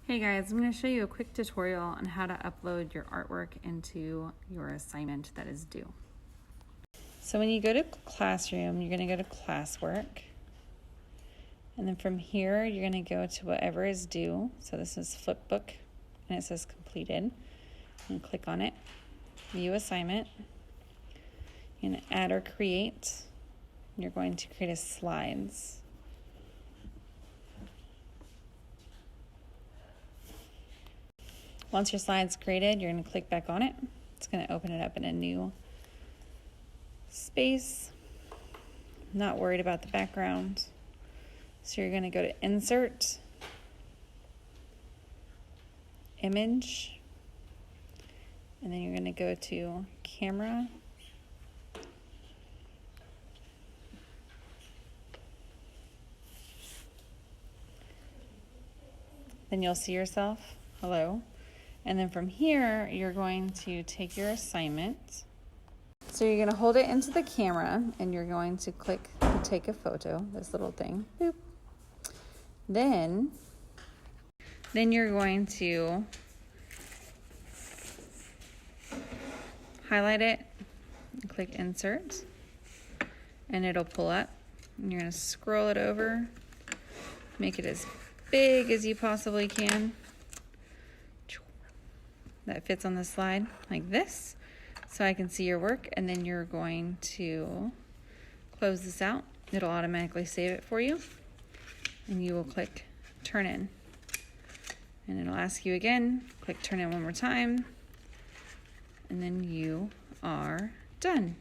Hey guys, I'm going to show you a quick tutorial on how to upload your artwork into your assignment that is due. So when you go to Classroom, you're going to go to Classwork. And then from here, you're going to go to whatever is due. So this is Flipbook, and it says completed. And click on it. View assignment. You're going to add or create. You're going to create a slides. Once your slide's created, you're going to click back on it. It's going to open it up in a new space. Not worried about the background. So you're going to go to Insert, Image, and then you're going to go to Camera. Then you'll see yourself. Hello. And then from here, you're going to take your assignment. So you're going to hold it into the camera and you're going to click to take a photo, this little thing. Boop. Then you're going to highlight it and click Insert, and it'll pull up. And you're going to scroll it over, make it as big as you possibly can. That fits on the slide like this, so I can see your work. And then you're going to close this out. It'll automatically save it for you, and you will click Turn In, and it'll ask you again, click Turn In one more time, and then you are done.